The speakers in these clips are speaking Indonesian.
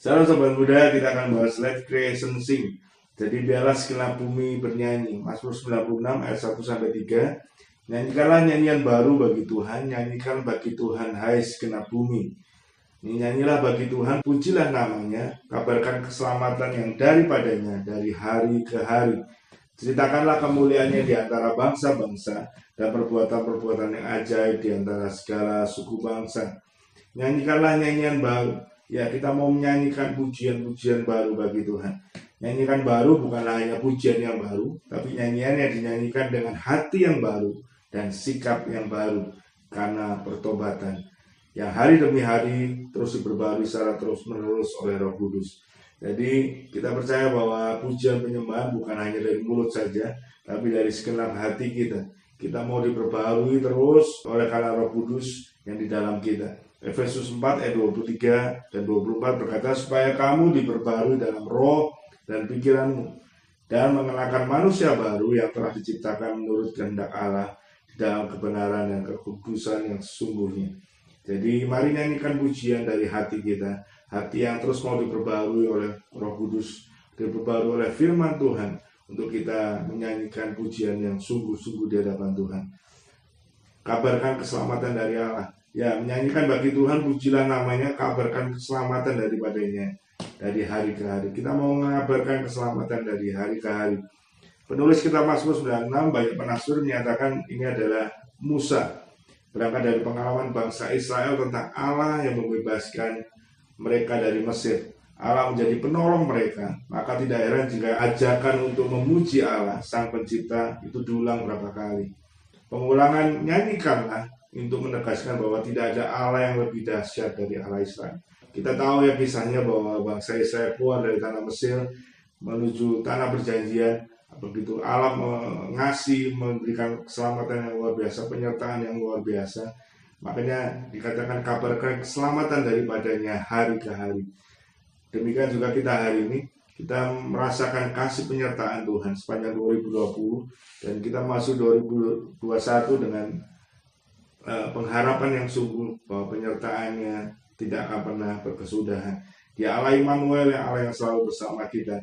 Salam sobat muda, kita akan bahas Let Creation Sing. Jadi biarlah segenap bumi bernyanyi. Mazmur 96 ayat 1 sampai 3. Nyanyikanlah nyanyian baru bagi Tuhan, nyanyikan bagi Tuhan hai segenap bumi. Nyanyilah bagi Tuhan, pujilah namanya, kabarkan keselamatan yang daripadanya dari hari ke hari. Ceritakanlah kemuliaannya di antara bangsa-bangsa dan perbuatan-perbuatan yang ajaib di antara segala suku bangsa. Nyanyikanlah nyanyian baru. Ya, kita mau menyanyikan pujian-pujian baru bagi Tuhan. Nyanyikan baru bukanlah hanya pujian yang baru, tapi nyanyian yang dinyanyikan dengan hati yang baru dan sikap yang baru karena pertobatan yang hari demi hari terus diperbarui secara terus-menerus oleh Roh Kudus. Jadi kita percaya bahwa pujian penyembahan bukan hanya dari mulut saja, tapi dari segenap hati kita. Kita mau diperbarui terus oleh karena Roh Kudus yang di dalam kita. Efesus 4 ayat 23 dan 24 berkata, supaya kamu diperbarui dalam roh dan pikiranmu, dan mengenakan manusia baru yang telah diciptakan menurut kehendak Allah di dalam kebenaran dan kekudusan yang sesungguhnya. Jadi mari nyanyikan pujian dari hati kita, hati yang terus mau diperbarui oleh Roh Kudus, diperbarui oleh firman Tuhan, untuk kita menyanyikan pujian yang sungguh-sungguh di hadapan Tuhan. Kabarkan keselamatan dari Allah. Ya, menyanyikan bagi Tuhan, pujilah namanya, kabarkan keselamatan daripadanya dari hari ke hari. Kita mau mengabarkan keselamatan dari hari ke hari. Penulis kitab Mazmur 96, banyak penafsir menyatakan ini adalah Musa, berangkat dari pengalaman bangsa Israel tentang Allah yang membebaskan mereka dari Mesir. Allah menjadi penolong mereka, maka tidak heran jika ajakan untuk memuji Allah, Sang Pencipta, itu diulang berapa kali. Pengulangan nyanyikanlah untuk menegaskan bahwa tidak ada Allah yang lebih dahsyat dari Allah Israel. Kita tahu ya kisahnya bahwa bangsa Israel keluar dari tanah Mesir menuju tanah perjanjian. Begitu Allah memberikan keselamatan yang luar biasa, penyertaan yang luar biasa. Makanya dikatakan kabarkan keselamatan daripadanya hari ke hari. Demikian juga kita hari ini, kita merasakan kasih penyertaan Tuhan sepanjang 2020 dan kita masuk 2021 dengan pengharapan yang sungguh bahwa penyertaannya tidak akan pernah berkesudahan. Dia Allah Immanuel, yang Allah yang selalu bersama kita,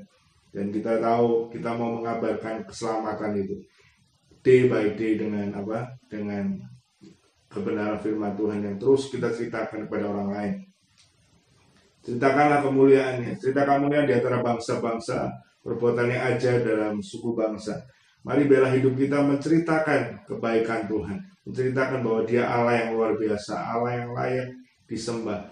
dan kita tahu kita mau mengabarkan keselamatan itu day by day dengan dengan kebenaran firman Tuhan yang terus kita ceritakan kepada orang lain. Ceritakanlah kemuliaannya, ceritakan kemuliaan di antara bangsa-bangsa, perbuatannya ajaib dalam suku bangsa. Mari bela hidup kita menceritakan kebaikan Tuhan, menceritakan bahwa Dia Allah yang luar biasa, Allah yang layak disembah.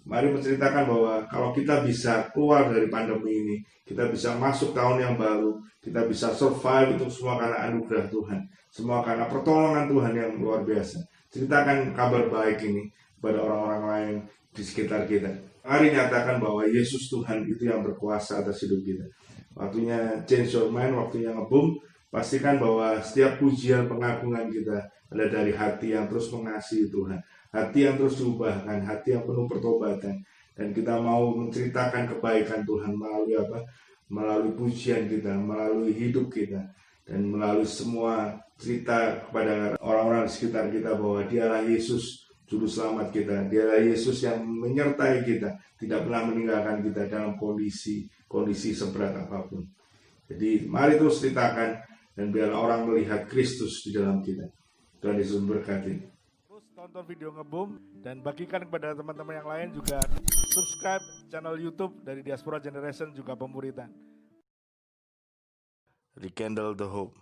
Mari menceritakan bahwa kalau kita bisa keluar dari pandemi ini, kita bisa masuk tahun yang baru, kita bisa survive, itu semua karena anugerah Tuhan, semua karena pertolongan Tuhan yang luar biasa. Ceritakan kabar baik ini kepada orang-orang lain di sekitar kita. Mari nyatakan bahwa Yesus Tuhan itu yang berkuasa atas hidup kita. Waktunya change your mind, waktunya ngebum. Pastikan bahwa setiap pujian pengagungan kita adalah dari hati yang terus mengasihi Tuhan, hati yang terus diubahkan, hati yang penuh pertobatan, dan kita mau menceritakan kebaikan Tuhan melalui melalui pujian kita, melalui hidup kita, dan melalui semua cerita kepada orang-orang di sekitar kita bahwa Dialah Yesus Juru Selamat kita, Dialah Yesus yang menyertai kita, tidak pernah meninggalkan kita dalam kondisi seberat apapun. Jadi mari terus ceritakan, dan biar orang melihat Kristus di dalam kita. Tuhan Yesus memberkati. Terus tonton video Ngebum dan bagikan kepada teman-teman yang lain, juga subscribe channel YouTube dari Diaspora Generation juga Pemuritan. Rekindle the hope.